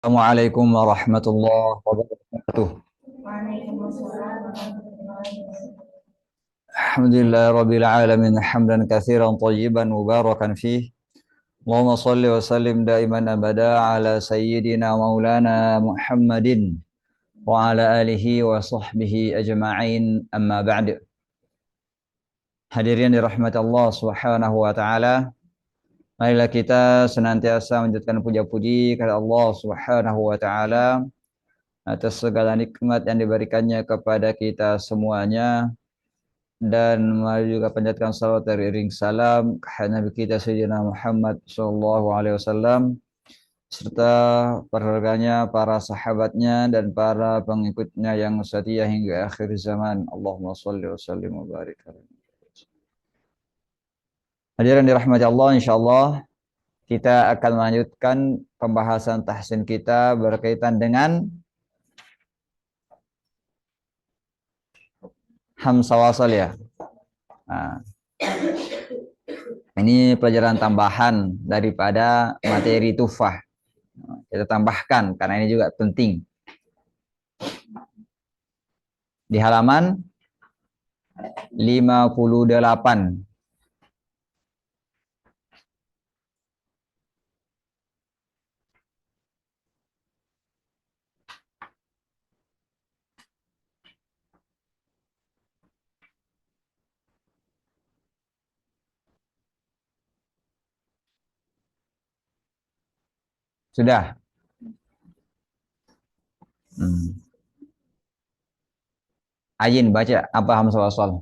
Assalamualaikum warahmatullahi wabarakatuh. Alhamdulillah rabbil alamin hamdan katsiran thayyiban mubarakan fih. Allahumma shalli wa sallim daiman abada ala sayyidina maulana Muhammadin wa ala alihi wa sahbihi ajma'in amma ba'd. Hadirin dirahmati Allah Subhanahu wa taala. Marilah kita senantiasa menjadikan puja-puji kepada Allah Subhanahu wa taala atas segala nikmat yang diberikannya kepada kita semuanya, dan mari juga panjatkan salawat dari iring salam kepada Nabi kita Sayyidina Muhammad sallallahu alaihi wasallam serta keluarganya, para sahabatnya dan para pengikutnya yang setia hingga akhir zaman. Allahumma shalli wa sallim wa barik. Hadirin dirahmati Allah, insyaallah kita akan melanjutkan pembahasan tahsin kita berkaitan dengan hamzah wasal ya. Nah, ini pelajaran tambahan daripada materi tufah. Kita tambahkan karena ini juga penting. Di halaman 58. Sudah. Ayin baca apa hamzah wasal.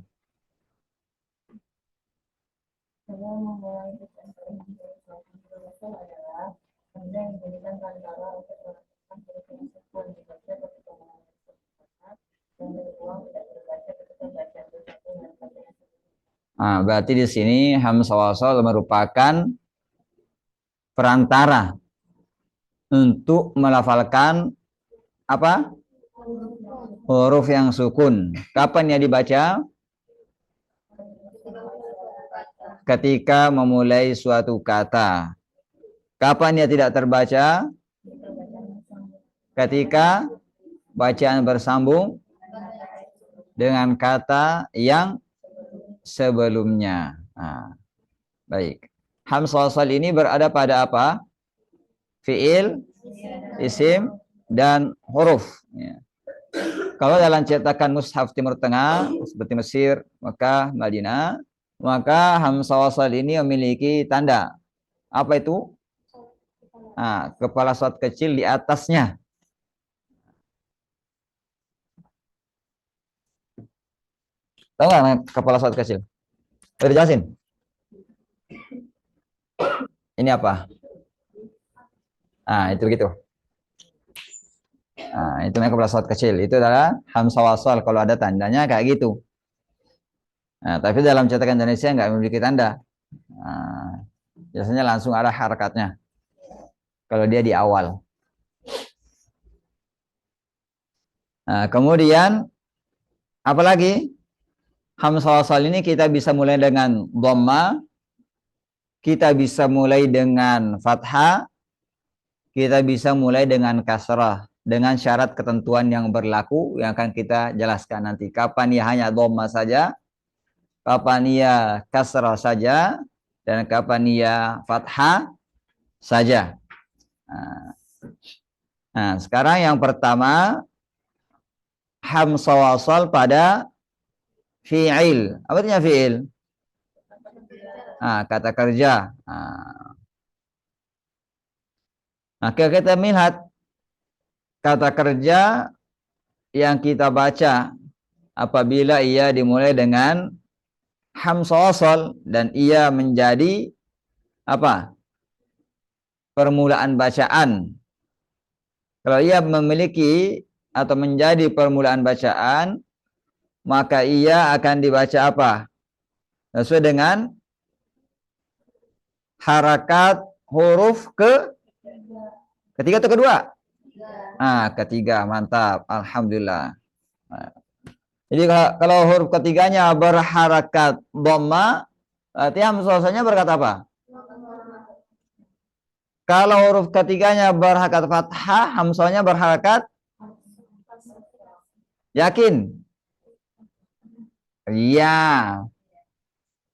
Nah, berarti di sini hamzah wasal merupakan perantara untuk melafalkan apa? Huruf yang sukun. Kapan ya dibaca? Ketika memulai suatu kata. Kapan ya tidak terbaca? Ketika bacaan bersambung dengan kata yang sebelumnya. Nah, baik. Hamzah wasal ini berada pada apa? Fi'il, isim, dan huruf. Ya. Kalau dalam cetakan mushaf Timur Tengah seperti Mesir, Mekah, Madinah, maka hamzah wasal ini memiliki tanda. Apa itu? Nah, kepala shad kecil di atasnya. Tahu nggak kepala shad kecil? Udah dijelasin? Ini apa? Nah, itu begitu. Nah, itu namanya kepala shad kecil. Itu adalah hamzah wasal kalau ada tandanya kayak gitu. Nah, tapi dalam cetakan Indonesia nggak memiliki tanda. Nah, biasanya langsung ada harakatnya. Kalau dia di awal. Nah, kemudian apalagi hamzah wasal ini kita bisa mulai dengan dhamma, kita bisa mulai dengan fathah, kita bisa mulai dengan kasrah, dengan syarat ketentuan yang berlaku yang akan kita jelaskan nanti. Kapan ia hanya dhamma saja, kapan ia kasrah saja, dan kapan ia fathah saja. Nah, sekarang yang pertama hamzah wasal pada fi'il. Apa artinya fi'il? Nah, kata kerja. Nah, kita melihat kata kerja yang kita baca apabila ia dimulai dengan hamzah wasal dan ia menjadi apa? Permulaan bacaan. Kalau ia memiliki atau menjadi permulaan bacaan, maka ia akan dibaca apa? Sesuai dengan harakat huruf ketiga atau kedua? Ketiga, mantap, alhamdulillah. Nah, jadi kalau huruf ketiganya berharakat dhamma, berarti hamzah wasalnya berkata apa? Kalau huruf ketiganya berharakat fathah, hamzahnya berharakat yakin. Iya.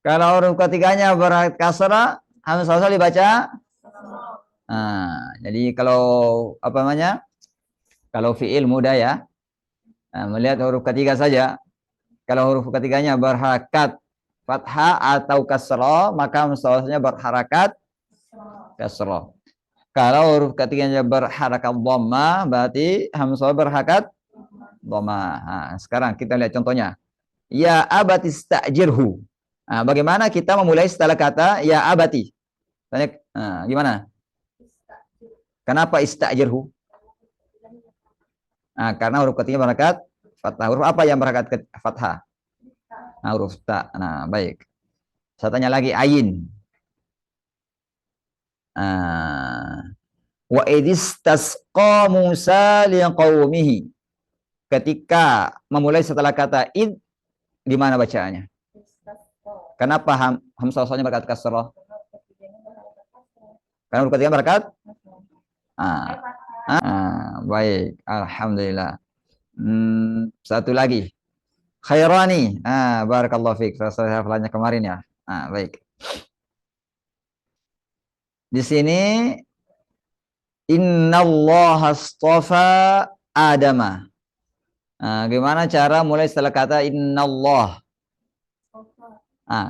Kalau huruf ketiganya berharakat kasrah, hamzahnya dibaca. Nah, jadi kalau apa namanya? Kalau fiil mudah ya. Nah, melihat huruf ketiga saja. Kalau huruf ketiganya berharakat fathah atau kasrah, maka hamzahnya berharakat kasrah. Kalau huruf ketiganya berharakat dhamma, berarti hamzah berharakat dhamma. Nah, sekarang kita lihat contohnya. Ya abati istajirhu. Nah, bagaimana kita memulai setelah kata ya abati? Tanya, nah, gimana? Kenapa istajirhu? Nah, karena huruf ketiganya berharakat fathah. Huruf apa yang berharakat fathah? Nah, huruf ta. Nah, baik. Saya tanya lagi ayin. Nah, wa idistasqa Musa liqaumihi. Ketika memulai setelah kata id, gimana bacaannya? Kenapa hamzahnya berkat kasrah? Karena huruf ketiga berkat. Ah, baik, alhamdulillah. Satu lagi, khairani. Barakallahu fiik. Saya hafalannya kemarin ya. Baik. Di sini innallaha astafa Adama. Gimana cara mulai setelah kata innallah?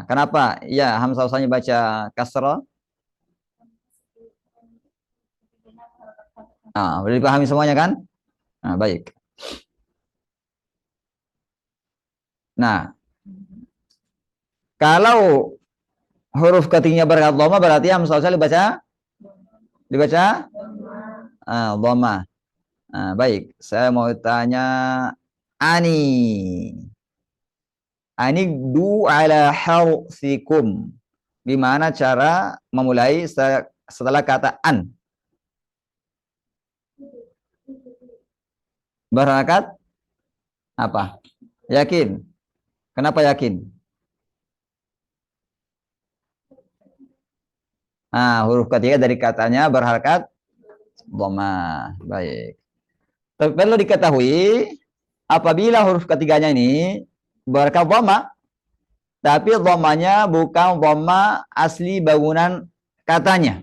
Kenapa? Ya, hamzahnya baca kasrah. Boleh dipahami semuanya kan? Baik. Nah, kalau huruf ketiganya berkat dhamma berarti hamzahnya dibaca dhamma. Baik, saya mau tanya ani du ala harfikum. Gimana cara memulai setelah kata an? Berharakat apa? Yakin. Kenapa yakin? Huruf ketiga dari katanya berharakat dhamma. Baik. Tapi perlu diketahui apabila huruf ketiganya ini berharakat dhamma, tapi dhammanya bukan dhamma asli bangunan katanya.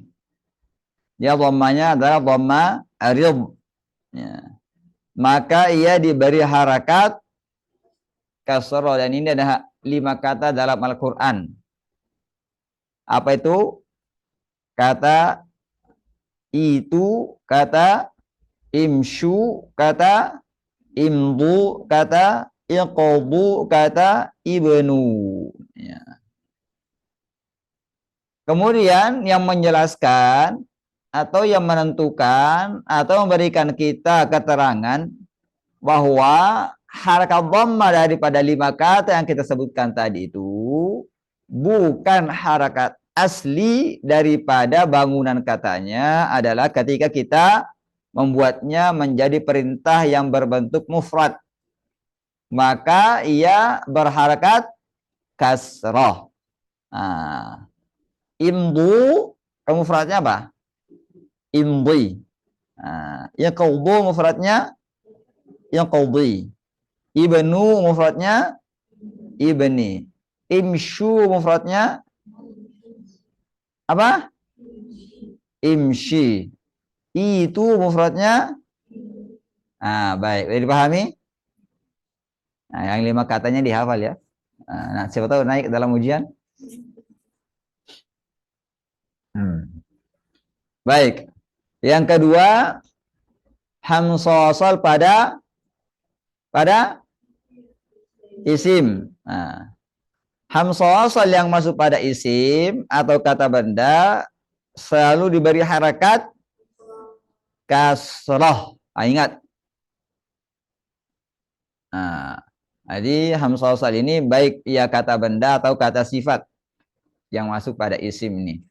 Ya, dhammanya adalah dhamma arid. Ya. Maka ia diberi harakat kasrah, dan ini ada 5 kata dalam Al-Quran. Apa itu? Kata itu, kata imsyu, kata imdu, kata iqdu, kata ibnu. Ya. Kemudian yang menjelaskan atau yang menentukan atau memberikan kita keterangan bahwa harakat dhamma daripada 5 kata yang kita sebutkan tadi itu bukan harakat asli daripada bangunan katanya adalah ketika kita membuatnya menjadi perintah yang berbentuk mufrad, maka ia berharakat kasrah. Imdu mufradnya apa? Imdi. Yaqdu mufradnya yaqdi. Ibnu mufradnya ibni. Imsyu mufradnya apa? Imshi. Itu mufradnya. Baik, boleh dipahami? Yang 5 katanya dihafal ya. Siapa tahu naik dalam ujian. Baik. Yang kedua, hamzah wasal pada isim. Hamzah wasal yang masuk pada isim atau kata benda selalu diberi harakat kasrah. Ingat. Jadi hamzah wasal ini baik ia kata benda atau kata sifat yang masuk pada isim ini.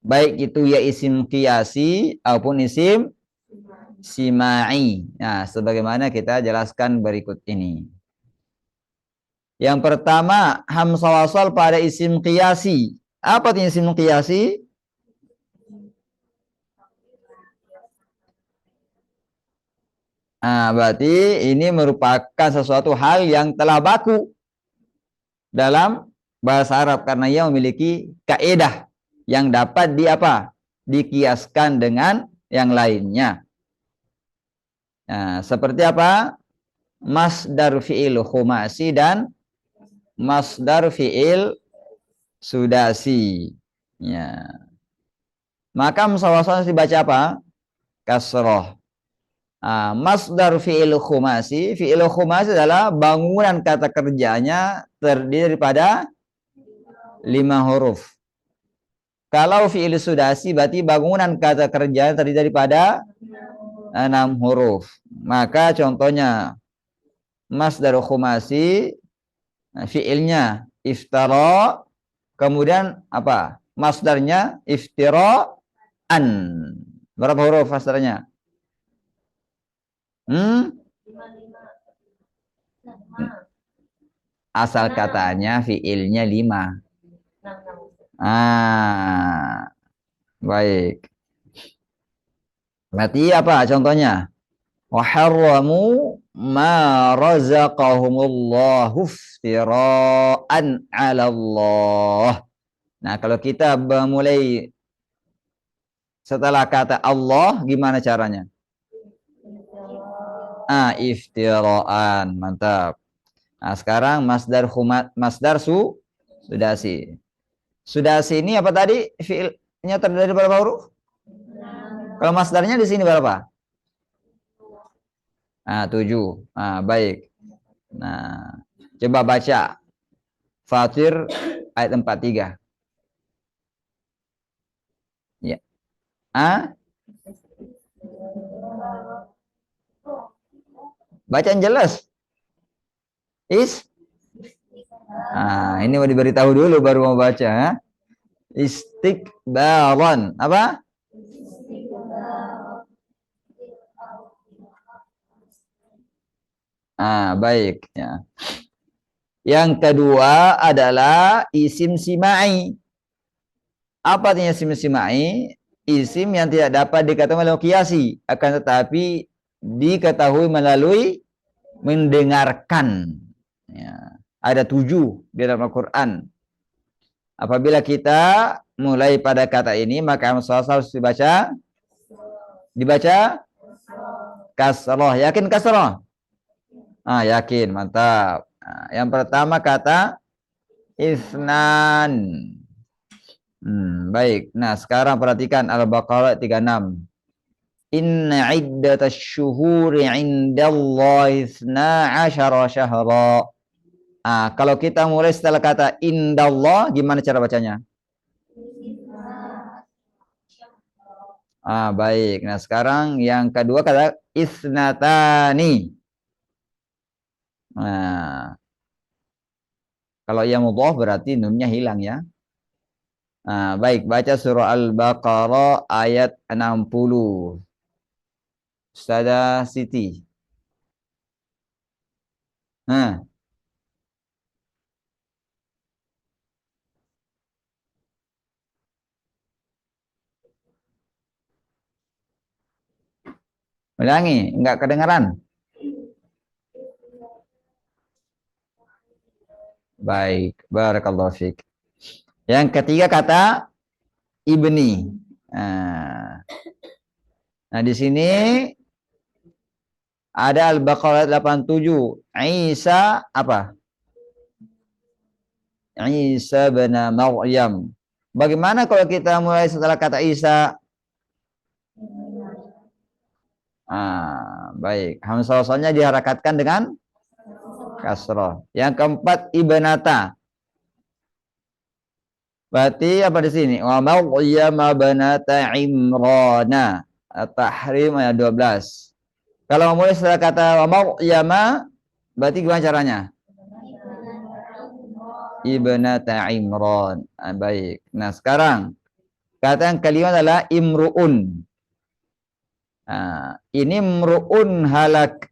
Baik itu ya isim qiyasi ataupun isim simai. Sebagaimana kita jelaskan berikut ini. Yang pertama, hamzah wasal pada isim qiyasi. Apa itu isim qiyasi? Berarti ini merupakan sesuatu hal yang telah baku dalam bahasa Arab karena ia memiliki kaidah yang dapat dikiaskan dengan yang lainnya. Nah, seperti apa? Masdar fi'il khumasi dan masdar fi'il sudasi. Ya. Maka musawwasah dibaca apa? Kasroh. Masdar fi'il khumasi adalah bangunan kata kerjanya terdiri daripada 5 huruf. Kalau fi'il sudasi berarti bangunan kata kerja terdiri daripada 6 huruf. Maka contohnya masdar khumasi, fi'ilnya iftara, kemudian apa? Masdarnya iftira'an. Berapa huruf masdarnya? Asal katanya fi'ilnya 5. Baik. Berarti apa contohnya? Wa harramu ma razaqahumullahu iftira'an 'ala Allah. Nah, kalau kita memulai setelah kata Allah gimana caranya? Iftira'an. Mantap. Nah, sekarang masdar sudasi. Sudasi ini apa tadi? Fi'ilnya terdiri dari berapa huruf? Kalau masdarnya di sini berapa? 7. Baik. Nah, coba baca Fatir ayat 43. Ya. Bacaan jelas. Ini mau diberitahu dulu baru mau baca. Istiqbalan. Apa? Baik. Ya. Yang kedua adalah isim simai. Apa artinya isim simai? Isim yang tidak dapat dikatakan melalui kiasi, akan tetapi diketahui melalui mendengarkan. Ya. Ada 7 di dalam Al-Quran. Apabila kita mulai pada kata ini, maka harus dibaca kasroh. Yakin kasroh? Yakin, mantap. Yang pertama kata isnan. Baik. Nah, sekarang perhatikan Al-Baqarah 36. Inna iddatash syuhuri indallahi 12 syahra. Kalau kita mulai setelah kata indallah, gimana cara bacanya? Baik. Nah, sekarang yang kedua kata isnatani. Nah, kalau yang mudhaf berarti nunnya hilang ya. Baik, baca surah Al-Baqarah ayat 60. Ustazah Siti. Ulangi, enggak kedengaran. Baik, barakallahu fiik. Yang ketiga kata ibni. Nah, di sini ada Al-Baqarah 87. Isa apa? Isa bin Maryam. Bagaimana kalau kita mulai setelah kata Isa? Baik. Hamzah wasalnya diharakatkan dengan kasroh. Yang keempat ibnata. Berarti apa di sini? Wa Maryam banata Imrana. At-Tahrim ayat 12. Kalau mulai setelah kata wa Maryam, berarti gimana caranya? Ibnata Imran. Baik. Nah, sekarang kata yang kelima adalah imruun. Ini imruun halak.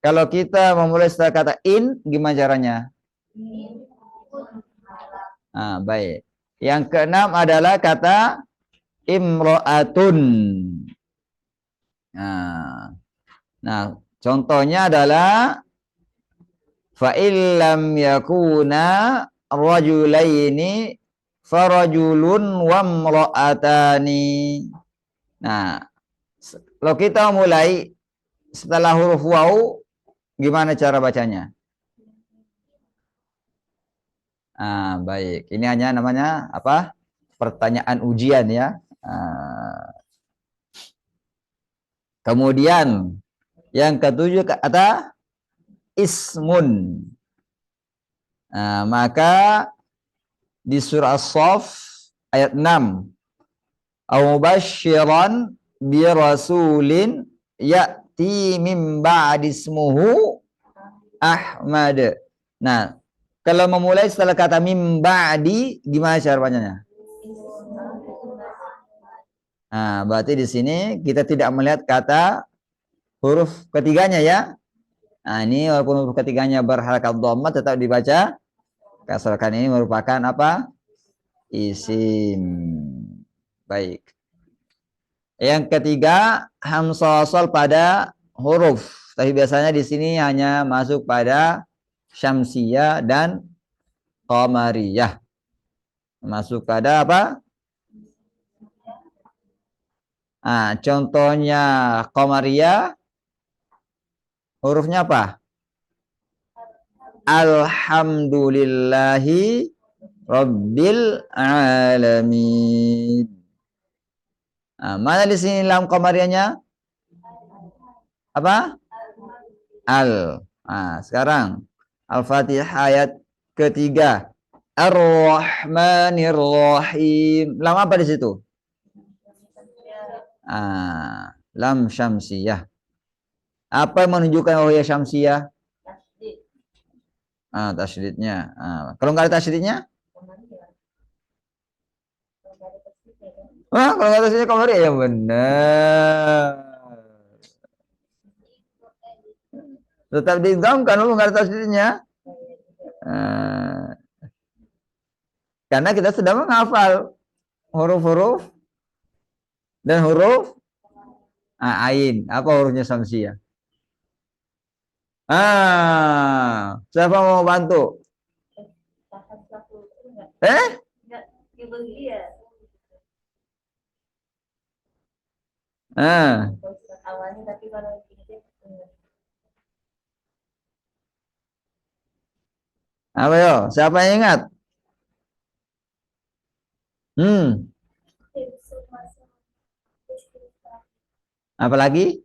Kalau kita memulai setelah kata in, gimana caranya? Baik. Yang keenam adalah kata imro'atun. Nah, contohnya adalah fa illam yakuna rajulaini farajulun wa imra'atani. Nah, kalau kita mulai setelah huruf waw, gimana cara bacanya? Baik. Ini hanya namanya apa? Pertanyaan ujian ya. Kemudian yang ketujuh kata ismun. Maka di surah As-Saff ayat 6, au mubasysyiran bi rasulin ya'ti min ba'di ismuhu Ahmad. Nah, kalau memulai setelah kata mim ba'di, gimana cara bacanya? Berarti di sini kita tidak melihat kata huruf ketiganya ya. Ini walaupun huruf ketiganya berharakat dhammah tetap dibaca kasrah. Ini merupakan apa? Isim. Baik. Yang ketiga, hamzah wasal pada huruf. Tapi biasanya di sini hanya masuk pada syamsiyah dan qamariyah. Masuk pada apa? Contohnya qamariyah, hurufnya apa? Alhamdulillahi Rabbil alamin. Mana di sini lam qamariyahnya? Apa? Al. Sekarang Al-Fatihah ayat ketiga. Ar-Rahmanir Rahim. Lam apa di situ? Lam syamsiyah. Apa yang menunjukkan bahwa ya syamsiyah? Tasydidnya. Kalau nggak ada tasydidnya? Kalau nggak ada tasydidnya qamariyah ya benar. Tetap diidghamkan lu nggak ada tasydidnya. Karena kita sudah menghafal huruf-huruf dan huruf ain. Apa hurufnya samsiyah? Siapa mau bantu? Apa yo? Siapa yang ingat? Apalagi?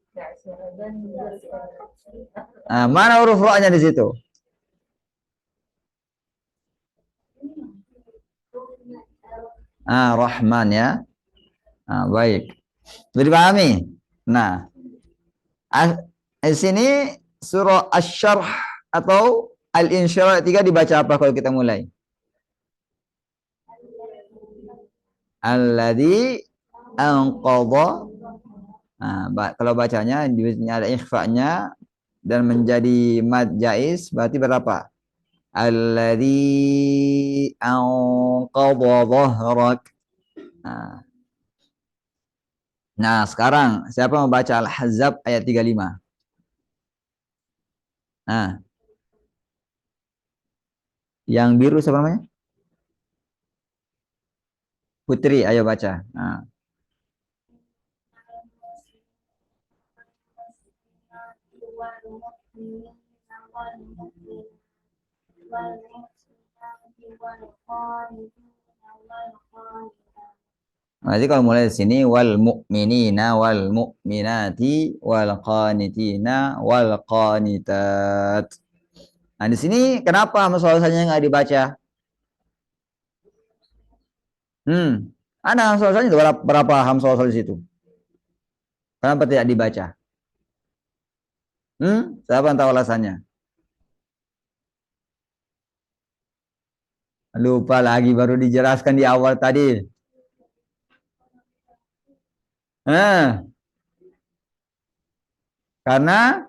Mana huruf ro-nya di situ? Rahman ya. Baik. Sudah dipahami? Nah, di sini surah Asy-Syarh atau Al-Insyirah 3 dibaca apa kalau kita mulai? Alladzi anqadha. Kalau bacanya di sini ada ikhfa-nya dan menjadi mad jaiz berarti berapa? Alladzi anqadha dhahrak. Nah, sekarang siapa mau baca Al-Ahzab ayat 35? Yang biru siapa namanya? Putri, ayo baca. Jadi kalau mulai di sini wal mu'minina wal mu'minati wal qanitina wal qanitat. Nah, di sini kenapa hamzahnya nggak dibaca? Ada hamzahnya berapa hamzah di situ? Kenapa tidak dibaca? Siapa yang tahu alasannya? Lupa lagi, baru dijelaskan di awal tadi. Karena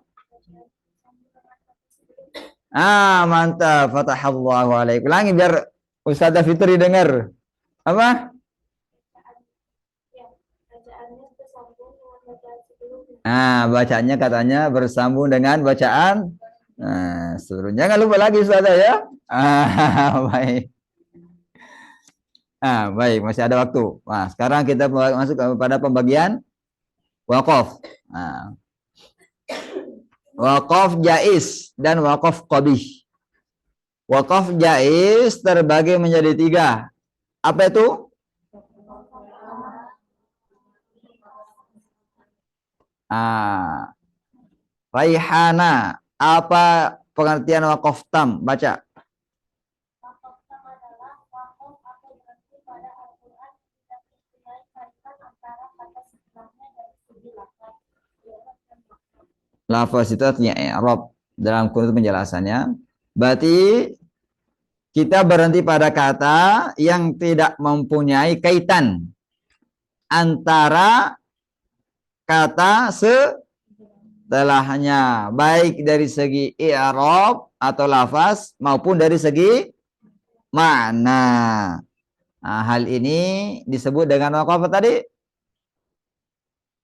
mantap, fatahallahu alaik. Ulangi biar Ustazah Fitri dengar. Apa? Nah, bacanya katanya bersambung dengan bacaan. Nah, seluruhnya jangan lupa lagi Ustaz ya. Baik. Baik, masih ada waktu. Nah, sekarang kita masuk kepada pembagian wakaf. Nah, wakaf jaiz dan wakaf qabih. Wakaf jaiz terbagi menjadi tiga. Apa itu? Ah, Raihana. Apa pengertian wakaf tam? Baca. Lafaz itu artinya i'rab dalam kurun penjelasannya. Berarti kita berhenti pada kata yang tidak mempunyai kaitan antara kata setelahnya, baik dari segi i'rab atau lafaz maupun dari segi makna. Nah, hal ini disebut dengan wakaf tadi,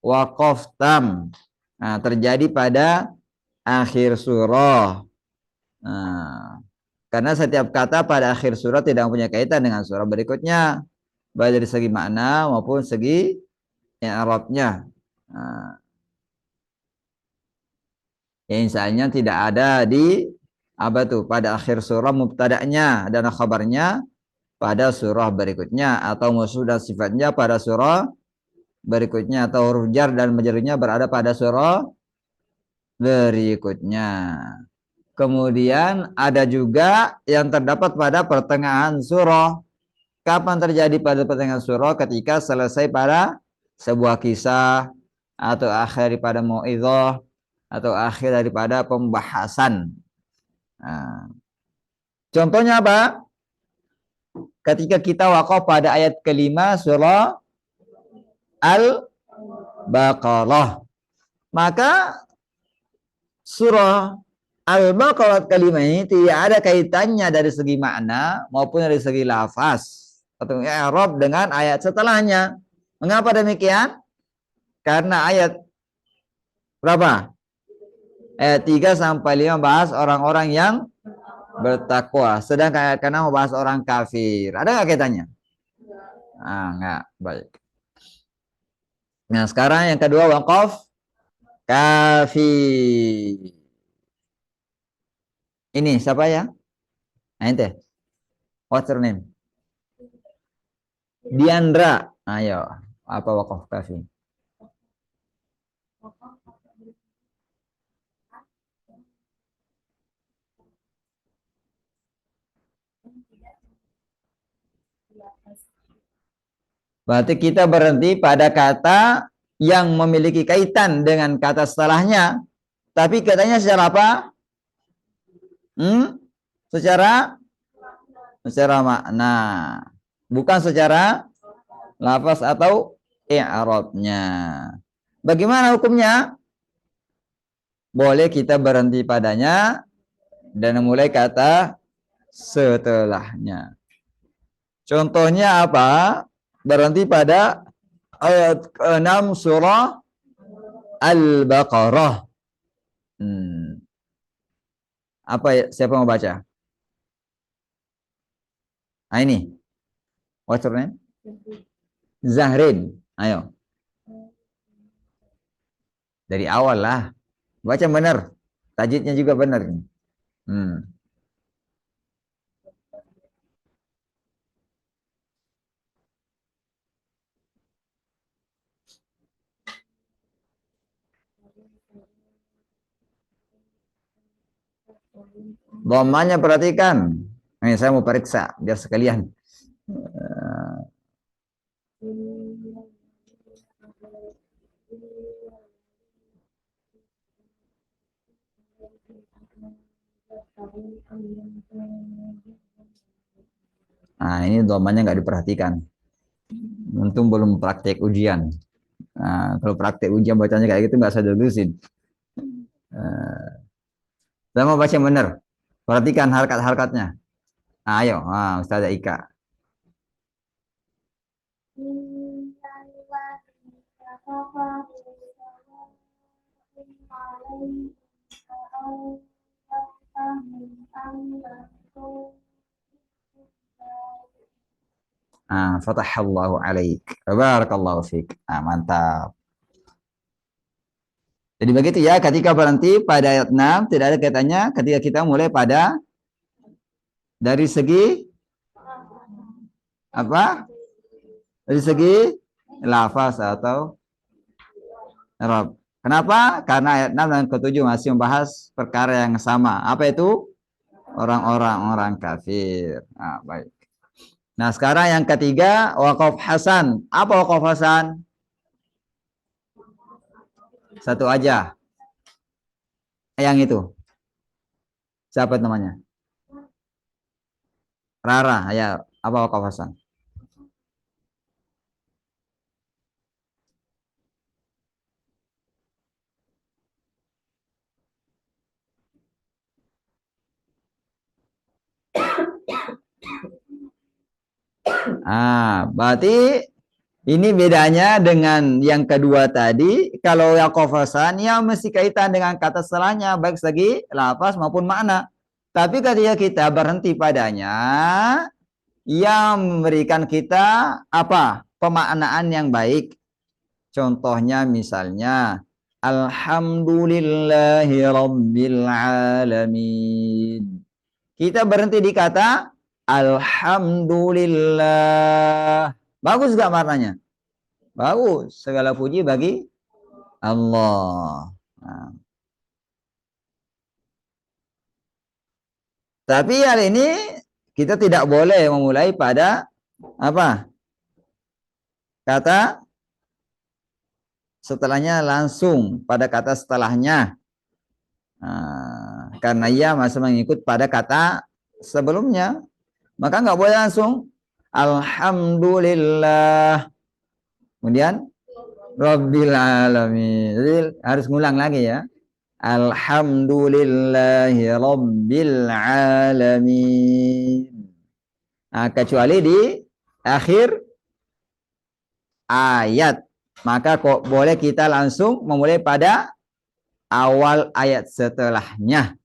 wakaf tam. Nah, terjadi pada akhir surah. Nah, karena setiap kata pada akhir surah tidak mempunyai kaitan dengan surah berikutnya, baik dari segi makna maupun segi i'rabnya. Nah, ya misalnya tidak ada di apa tuh pada akhir surah mubtada'nya dan khabarnya pada surah berikutnya, atau musuh dan sifatnya pada surah berikutnya, atau huruf jar dan majrurnya berada pada surah berikutnya. Kemudian ada juga yang terdapat pada pertengahan surah. Kapan terjadi pada pertengahan surah? Ketika selesai pada sebuah kisah, atau akhir daripada mau'izah, atau akhir daripada pembahasan. Nah, contohnya apa? Ketika kita wakaf pada ayat kelima surah Al-Baqarah, maka surah Al-Baqarah kelima ini tidak ada kaitannya dari segi makna maupun dari segi lafaz atau i'rab dengan ayat setelahnya. Mengapa demikian? Karena ayat berapa? Ayat 3 sampai 5 bahas orang-orang yang bertakwa, sedangkan ayat ke-6 membahas orang kafir. Ada nggak kaitannya? Nggak. Baik. Nah, sekarang yang kedua wakaf kafi. Ini siapa ya? Nah, ente. What's your name? Diandra. Ayo, apa wakaf kafi? Berarti kita berhenti pada kata yang memiliki kaitan dengan kata setelahnya. Tapi katanya secara apa? Hmm? Secara makna. Bukan secara lafaz atau i'rabnya. Bagaimana hukumnya? Boleh kita berhenti padanya dan mulai kata setelahnya. Contohnya apa? Berhenti pada ayat 6 surah Al-Baqarah. Apa ya? Siapa mau baca? Nah, ini. What's your name? Zahrin. Ayo. Dari awal lah. Baca benar. Tajidnya juga benar. Hmm. Domanya perhatikan. Ini saya mau periksa biar sekalian. Nah, ini domanya nggak diperhatikan. Untung belum praktek ujian. Nah, kalau praktek ujian bacanya kayak gitu nggak saya lulusin. Saya mau baca yang benar. Perhatikan harkat-harkatnya. Nah, ayo, Ustazah Ika. Fatahallahu alaik. Barakallahu fiik. Mantap. Jadi begitu ya, ketika berhenti pada ayat 6 tidak ada kaitannya ketika kita mulai pada dari segi apa? Dari segi lafaz atau i'rab. Kenapa? Karena ayat 6 dan ke-7 masih membahas perkara yang sama. Apa itu? Orang kafir. Baik. Nah, sekarang yang ketiga, waqaf hasan. Apa waqaf hasan? Satu aja. Yang itu. Siapa namanya? Rara. Ya, apa waqaf hasan? Berarti ini bedanya dengan yang kedua tadi. Kalau waqaf hasan, ya mesti kaitan dengan kata setelahnya, baik segi lafaz maupun makna. Tapi ketika kita berhenti padanya, yang memberikan kita apa? Pemaknaan yang baik. Contohnya misalnya, Alhamdulillahi Rabbil Alamin. Kita berhenti di kata Alhamdulillah. Bagus gak maknanya? Bagus. Segala puji bagi Allah. Nah, tapi hari ini kita tidak boleh memulai pada apa? Kata setelahnya langsung pada kata setelahnya. Karena ia masih mengikut pada kata sebelumnya. Maka nggak boleh langsung Alhamdulillah. Kemudian Rabbil Alamin. Jadi harus ngulang lagi ya. Alhamdulillahi Rabbil Alamin. Kecuali di akhir ayat. Maka kok boleh kita langsung memulai pada awal ayat setelahnya.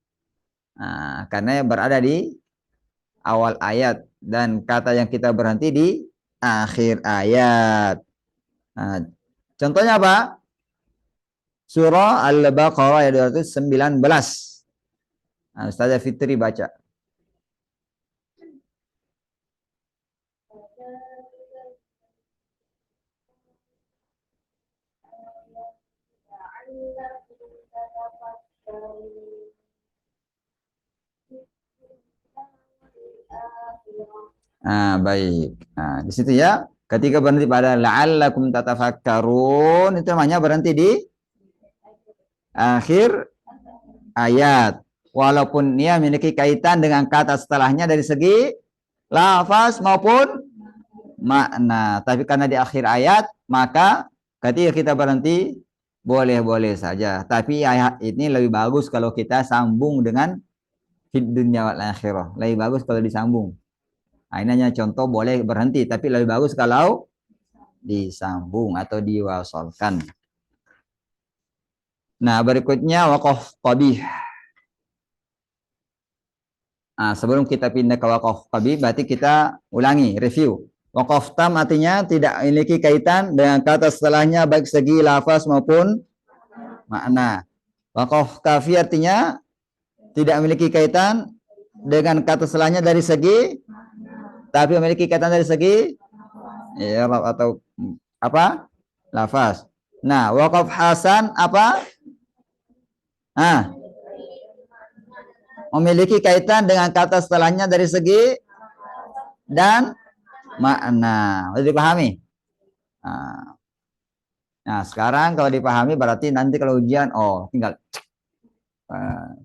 Karena berada di awal ayat. Dan kata yang kita berhenti di akhir ayat. Contohnya apa? Surah Al-Baqarah ayat 219. Ustazah Fitri baca. Baik. Di situ ya. Ketika berhenti pada la'allakum tatafakkarun, itu namanya berhenti di akhir ayat. Walaupun dia memiliki kaitan dengan kata setelahnya dari segi lafaz maupun makna. Tapi karena di akhir ayat, maka ketika kita berhenti, boleh-boleh saja. Tapi ayat ini lebih bagus kalau kita sambung dengan fid dunya wal akhirah. Lebih bagus kalau disambung. Ini hanya contoh boleh berhenti, tapi lebih bagus kalau disambung atau diwasalkan. Nah, berikutnya waqaf qabih. Sebelum kita pindah ke waqaf qabih, berarti kita ulangi, review. Waqaf tam artinya tidak memiliki kaitan dengan kata setelahnya baik segi lafaz maupun makna. Waqaf kafi artinya tidak memiliki kaitan dengan kata setelahnya dari segi, tapi memiliki kaitan dari segi atau apa? Lafaz. Nah, waqaf hasan apa? Memiliki kaitan dengan kata setelahnya dari segi dan makna. Sudah dipahami? Nah, sekarang kalau dipahami berarti nanti kalau ujian, tinggal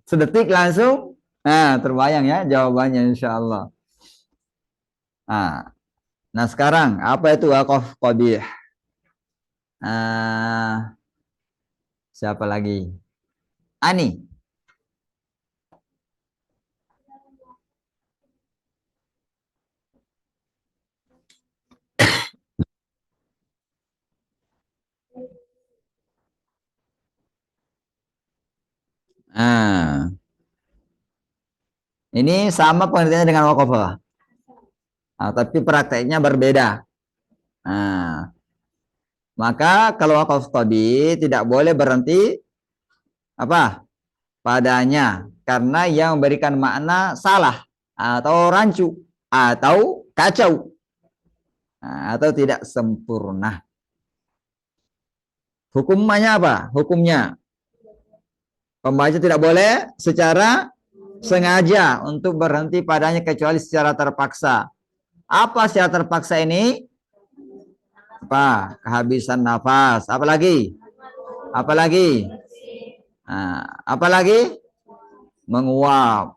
sedetik langsung, terbayang ya jawabannya insya Allah. Nah, sekarang apa itu waqaf qabih? Siapa lagi? Ani. Nah, ini sama pengertiannya dengan wakaf, tapi prakteknya berbeda. Nah, maka kalau wakaf tadi tidak boleh berhenti apa padanya karena yang memberikan makna salah atau rancu atau kacau atau tidak sempurna. Hukumnya apa? Hukumnya pembaca tidak boleh secara sengaja untuk berhenti padanya kecuali secara terpaksa. Apa secara terpaksa ini? Apa? Kehabisan nafas. Apalagi? Apalagi? Apalagi? Menguap.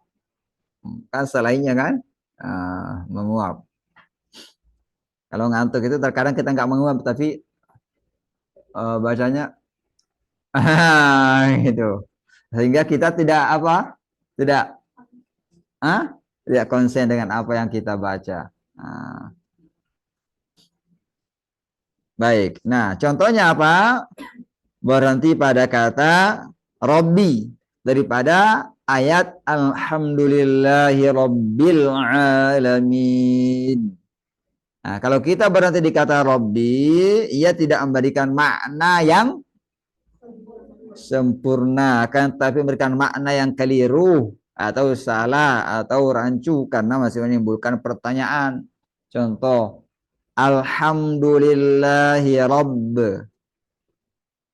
Kan selainnya kan? Menguap. Kalau ngantuk itu terkadang kita nggak menguap, tapi bacanya gitu. Sehingga kita tidak apa? Tidak, tidak konsen dengan apa yang kita baca. Baik. Nah, contohnya apa? Berhenti pada kata Robbi daripada ayat Alhamdulillahi Rabbil Alamin. Nah, kalau kita berhenti di kata Robbi, ia tidak memberikan makna yang sempurna, akan tapi memberikan makna yang keliru atau salah atau rancu karena masih menimbulkan pertanyaan. Contoh, Alhamdulillahi Rabb.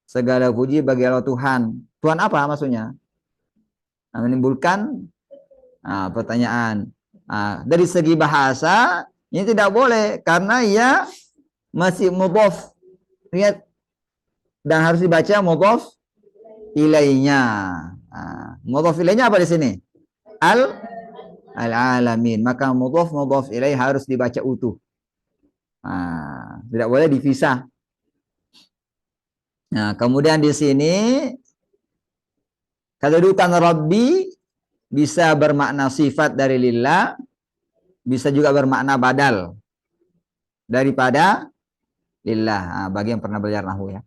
Segala puji bagi Allah Tuhan. Tuhan apa maksudnya? Nah, menimbulkan pertanyaan. Dari segi bahasa ini tidak boleh karena ia masih mudhof. Lihat, dan harus dibaca mudhof ilainya. Mudhof ilainya apa di sini? Al-alamin. Maka mudhof ilaih harus dibaca utuh. Tidak boleh dipisah. Nah, kemudian di sini kedudukan Rabbi bisa bermakna sifat dari lillah, bisa juga bermakna badal daripada lillah. Bagi yang pernah belajar nahwu ya.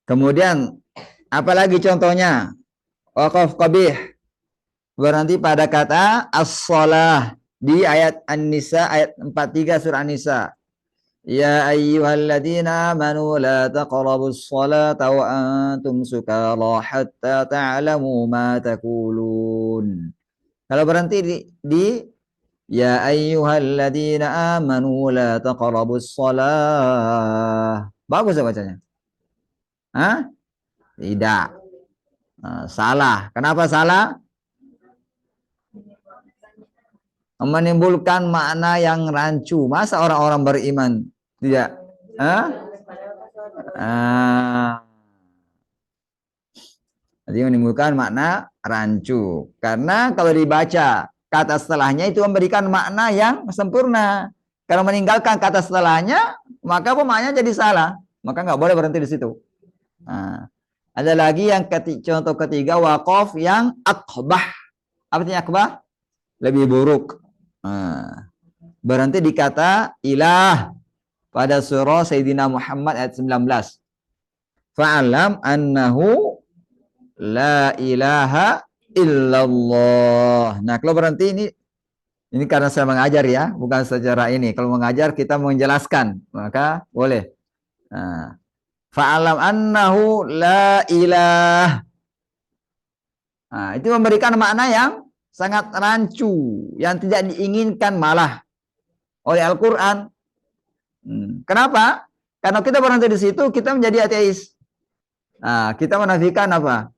Kemudian apalagi contohnya? Waqaf qabih berhenti pada kata as-shalah di ayat An-Nisa ayat 43 surah An-Nisa. Ya ayyuhalladzina amanu la taqrabus salata wa antum sukara hatta ta'lamu ma taqulun. Kalau berhenti di ya ayyuhalladzina amanu la taqrabus salah. Bagus ya bacanya? Tidak. Salah. Kenapa salah? Menimbulkan makna yang rancu. Masa orang-orang beriman tidak? Jadi menimbulkan makna rancu. Karena kalau dibaca kata setelahnya itu memberikan makna yang sempurna. Kalau meninggalkan kata setelahnya, maka pemaknanya jadi salah. Maka nggak boleh berhenti di situ. Ada lagi yang contoh ketiga, waqaf yang akbah. Apa artinya akbah? Lebih buruk. Berhenti di kata ilah pada surah Sayyidina Muhammad ayat 19. Fa'alam annahu la ilaha illallah. Nah, kalau berhenti ini karena saya mengajar ya, bukan secara ini. Kalau mengajar kita menjelaskan, maka boleh. Fa'alam annahu la ilah. Itu memberikan makna yang sangat rancu, yang tidak diinginkan malah oleh Al-Quran. Kenapa? Karena kita berhenti di situ, kita menjadi ateis. Kita menafikan apa?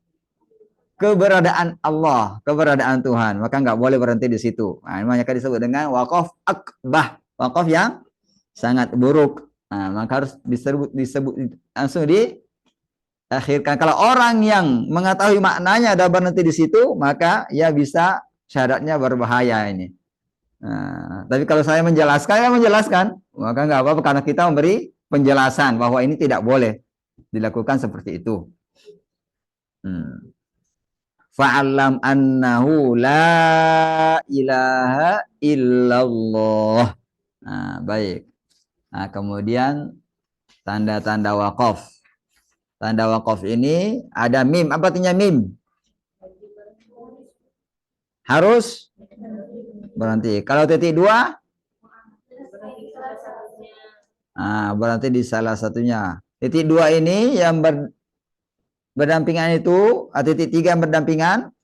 Keberadaan Allah, keberadaan Tuhan. Maka nggak boleh berhenti di situ. Makanya disebut dengan waqaf akbah, waqaf yang sangat buruk. Maka harus disebut langsung diakhirkan. Kalau orang yang mengetahui maknanya dan berhenti di situ, maka ya bisa syaratnya berbahaya ini. Tapi kalau saya menjelaskan, maka nggak apa-apa karena kita memberi penjelasan bahwa ini tidak boleh dilakukan seperti itu. Fa'alam annahu la ilaha illallah. Baik. Kemudian tanda-tanda waqaf. Tanda wakaf ini ada mim. Apa artinya mim? Harus berhenti. Kalau titik dua, berarti di salah satunya. Titik dua ini yang berdampingan itu, titik tiga yang berdampingan,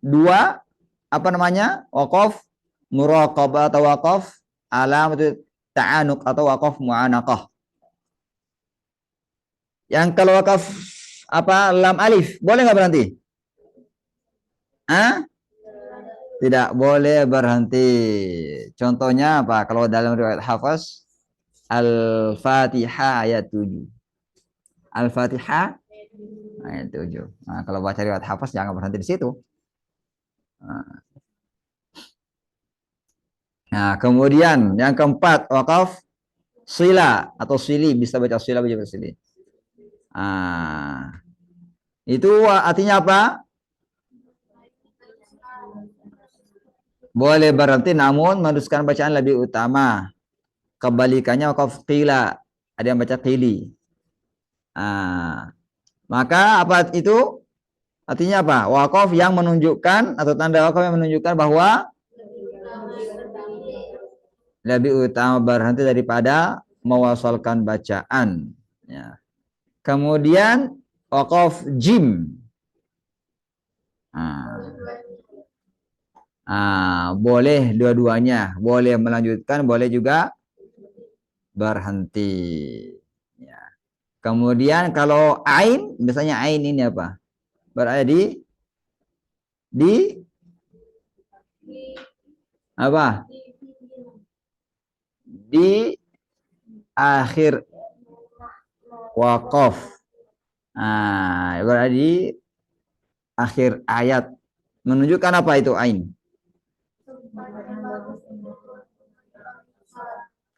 dua, apa namanya? Wakaf, muraqabah atau wakaf, alam itu ta'anuk atau wakaf mu'anaqah. Yang kalau wakaf apa lam alif, boleh nggak berhenti? Tidak boleh berhenti. Contohnya apa? Kalau dalam riwayat Hafaz, Al-Fatihah ayat 7. Al-Fatihah ayat 7. Nah, kalau baca riwayat Hafaz jangan berhenti di situ. Nah, kemudian yang keempat, wakaf sila atau sili, bisa baca sila, bisa baca sili. Itu artinya apa? Boleh berhenti namun meneruskan bacaan lebih utama. Kebalikannya wakaf qila, ada yang baca qili. Maka apa itu? Artinya apa? Wakaf yang menunjukkan atau tanda wakaf yang menunjukkan bahwa lebih utama berhenti daripada mewasalkan bacaan. Ya. Kemudian wakaf jim. Boleh dua-duanya, boleh melanjutkan, boleh juga berhenti. Ya. Kemudian kalau ain, biasanya ain ini apa? Berada di apa? Di akhir wakaf. Berada di akhir ayat. Menunjukkan apa itu ain?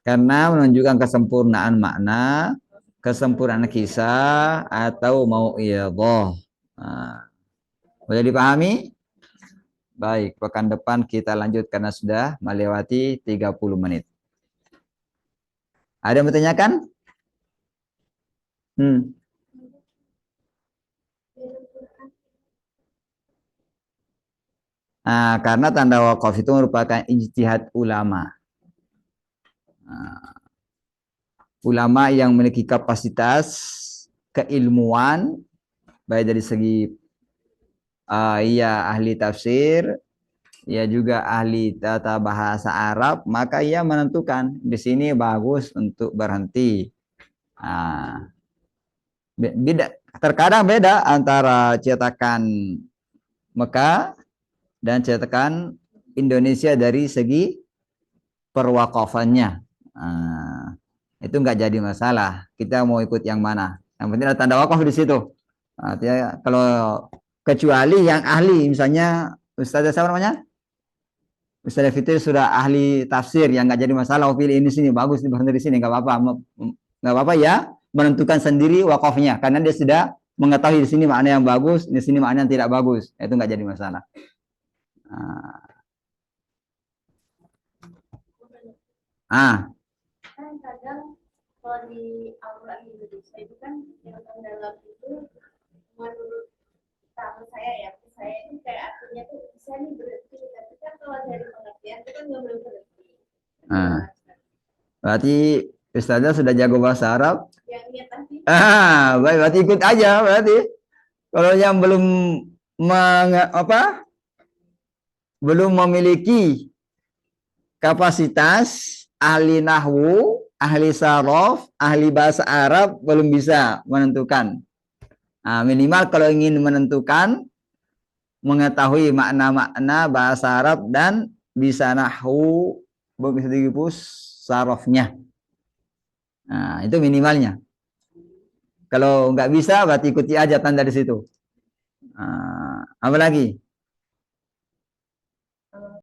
Karena menunjukkan kesempurnaan makna, kesempurnaan kisah atau mau'idhah. Boleh dipahami? Baik, pekan depan kita lanjut karena sudah melewati 30 menit. Ada yang bertanyakan? Karena tanda wakaf itu merupakan ijtihad ulama. Ulama yang memiliki kapasitas keilmuan, baik dari segi ia ahli tafsir, ia juga ahli tata bahasa Arab, maka ia menentukan di sini bagus untuk berhenti. Beda, terkadang beda antara cetakan Mekah dan cetakan Indonesia dari segi perwakafannya. Itu nggak jadi masalah. Kita mau ikut yang mana? Yang penting ada tanda wakaf di situ. Artinya kalau kecuali yang ahli, misalnya Ustazah siapa namanya? Ustazah Fitri sudah ahli tafsir, yang nggak jadi masalah. Pilih ini sini bagus, berhenti di sini nggak apa-apa, nggak apa-apa ya. Menentukan sendiri wakafnya, karena dia sudah mengetahui di sini makna yang bagus, di sini makna yang tidak bagus. Itu nggak jadi masalah. Kan kadang kalau di Al-Quran Indonesia itu kan yang dalam itu menurut tahu saya itu kayak artinya tuh bisa nih berhenti, tapi kan kalau dari pengertian itu kan nggak boleh berhenti. Berarti Ustazah sudah jago bahasa Arab? Yang niat tadi. Baik, berarti ikut aja berarti. Kalau yang belum memiliki kapasitas ahli nahwu, ahli saraf, ahli bahasa Arab belum bisa menentukan. Minimal kalau ingin menentukan, mengetahui makna-makna bahasa Arab dan bisa nahwu, bisa digipus sarafnya. Itu minimalnya. Kalau nggak bisa, berarti ikuti aja tanda di situ. Apa lagi?